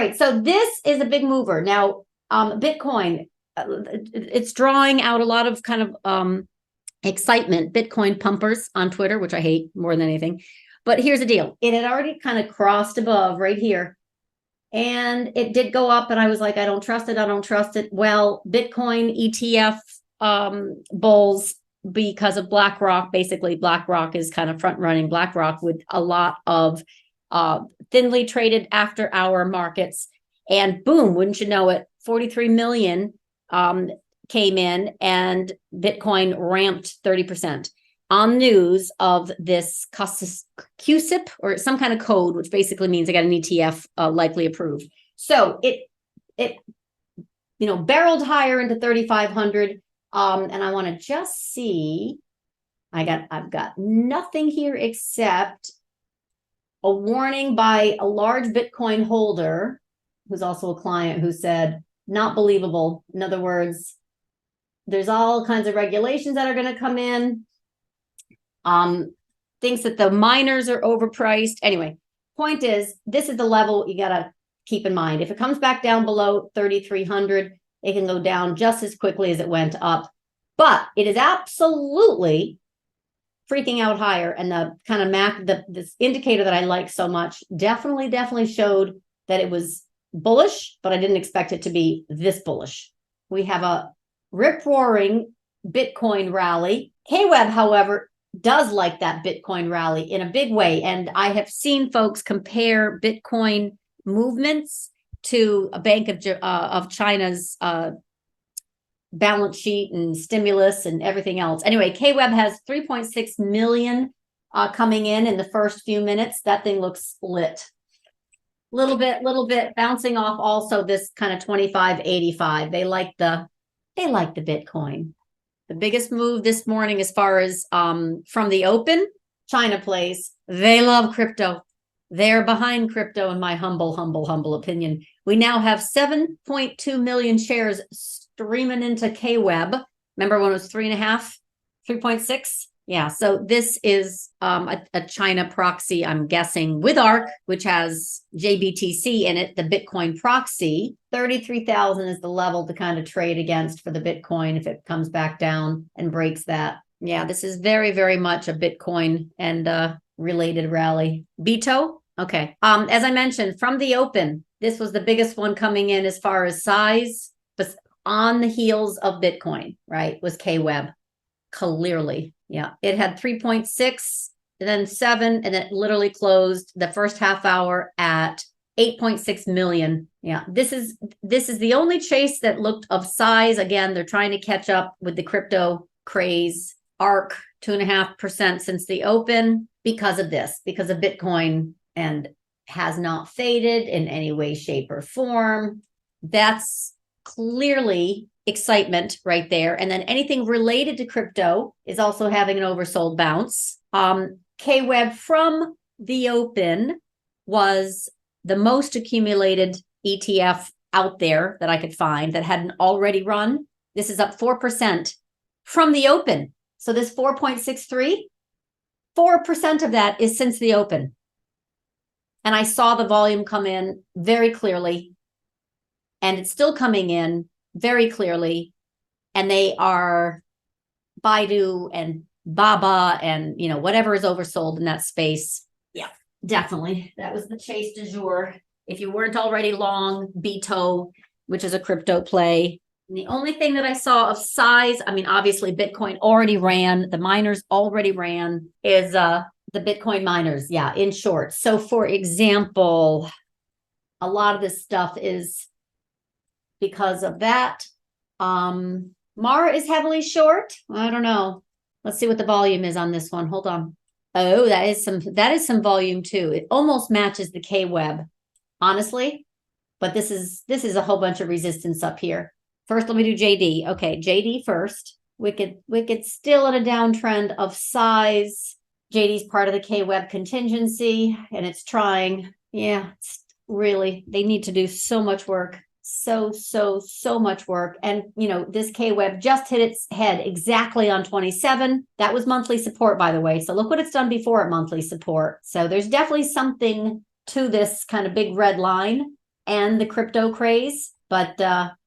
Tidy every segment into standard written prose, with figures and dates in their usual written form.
right, so this is a big mover. Now, Bitcoin, it's drawing out a lot of kind of excitement. Bitcoin pumpers on Twitter, which I hate more than anything. But here's the deal. It had already kind of crossed above right here. And it did go up, and I was like, I don't trust it. I don't trust it. Well, Bitcoin ETF bulls, because of BlackRock, basically BlackRock is kind of front running BlackRock with a lot of thinly traded after hour markets. And boom, wouldn't you know it, 43 million came in, and Bitcoin ramped 30% on news of this QSIP, or some kind of code, which basically means I got an ETF likely approved. So it barreled higher into 3,500. And I want to just see, I've got nothing here except a warning by a large Bitcoin holder, who's also a client, who said, not believable. In other words, there's all kinds of regulations that are going to come in. Thinks that the miners are overpriced. Anyway, point is, this is the level you got to keep in mind. If it comes back down below 3,300, it can go down just as quickly as it went up. But it is absolutely freaking out higher. And the kind of this indicator that I like so much definitely showed that it was bullish, but I didn't expect it to be this bullish. We have a rip-roaring Bitcoin rally. KWEB, however, does like that Bitcoin rally in a big way. And I have seen folks compare Bitcoin movements to a Bank of China's balance sheet and stimulus and everything else. Anyway, KWEB has 3.6 million coming in the first few minutes. That thing looks lit. Little bit bouncing off also this kind of 25.85. They like the Bitcoin. The biggest move this morning, as far as from the open, China plays. They love crypto. They're behind crypto, in my humble opinion. We now have 7.2 million shares streaming into KWEB. Remember when it was 3.5, 3.6? Yeah, so this is a China proxy, I'm guessing, with ARK, which has GBTC in it, the Bitcoin proxy. 33,000 is the level to kind of trade against for the Bitcoin if it comes back down and breaks that. Yeah, this is very much a Bitcoin and related rally. Beto? Okay. As I mentioned, from the open, this was the biggest one coming in as far as size, but on the heels of Bitcoin, right, was KWEB. Clearly. Yeah. It had 3.6, and then 7, and then it literally closed the first half hour at 8.6 million. Yeah. This is the only chase that looked of size. Again, they're trying to catch up with the crypto craze. ARK 2.5% since the open because of this, because of Bitcoin, and has not faded in any way, shape, or form. That's clearly excitement right there. And then anything related to crypto is also having an oversold bounce. KWEB from the open was the most accumulated ETF out there that I could find that hadn't already run. This is up 4% from the open. So this 4.63, 4% of that is since the open. And I saw the volume come in very clearly, and it's still coming in very clearly. And they are Baidu and Baba and, whatever is oversold in that space. Yeah, definitely. That was the chase du jour. If you weren't already long Beto, which is a crypto play. And the only thing that I saw of size, I mean, obviously Bitcoin already ran, the miners already ran, is the Bitcoin miners. Yeah, in short. So for example, a lot of this stuff is because of that. Mara is heavily short. I don't know. Let's see what the volume is on this one. Hold on. Oh, that is some volume too. It almost matches the KWEB, honestly. But this is a whole bunch of resistance up here. First, let me do JD. Okay, JD first. Wicked still in a downtrend of size. JD's part of the KWEB contingency, and it's trying. Yeah, it's really, they need to do so much work. So much work. And, this KWEB just hit its head exactly on 27. That was monthly support, by the way. So look what it's done before at monthly support. So there's definitely something to this kind of big red line. and the crypto craze, but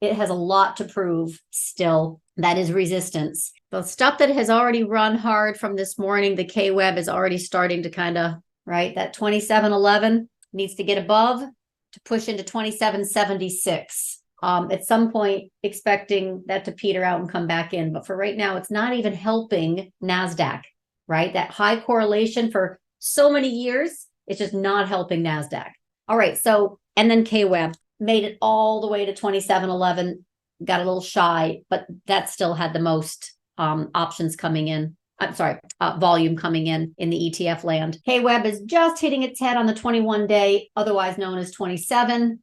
it has a lot to prove still. That is resistance. The stuff that has already run hard from this morning, the KWEB is already starting to kind of, right, that 27.11 needs to get above to push into 27.76. At some point, expecting that to peter out and come back in. But for right now, it's not even helping NASDAQ, right? That high correlation for so many years, it's just not helping NASDAQ. All right, so, and then KWEB made it all the way to 27.11, got a little shy, but that still had the most options coming in. I'm sorry, volume coming in the ETF land. KWEB is just hitting its head on the 21-day, otherwise known as 27.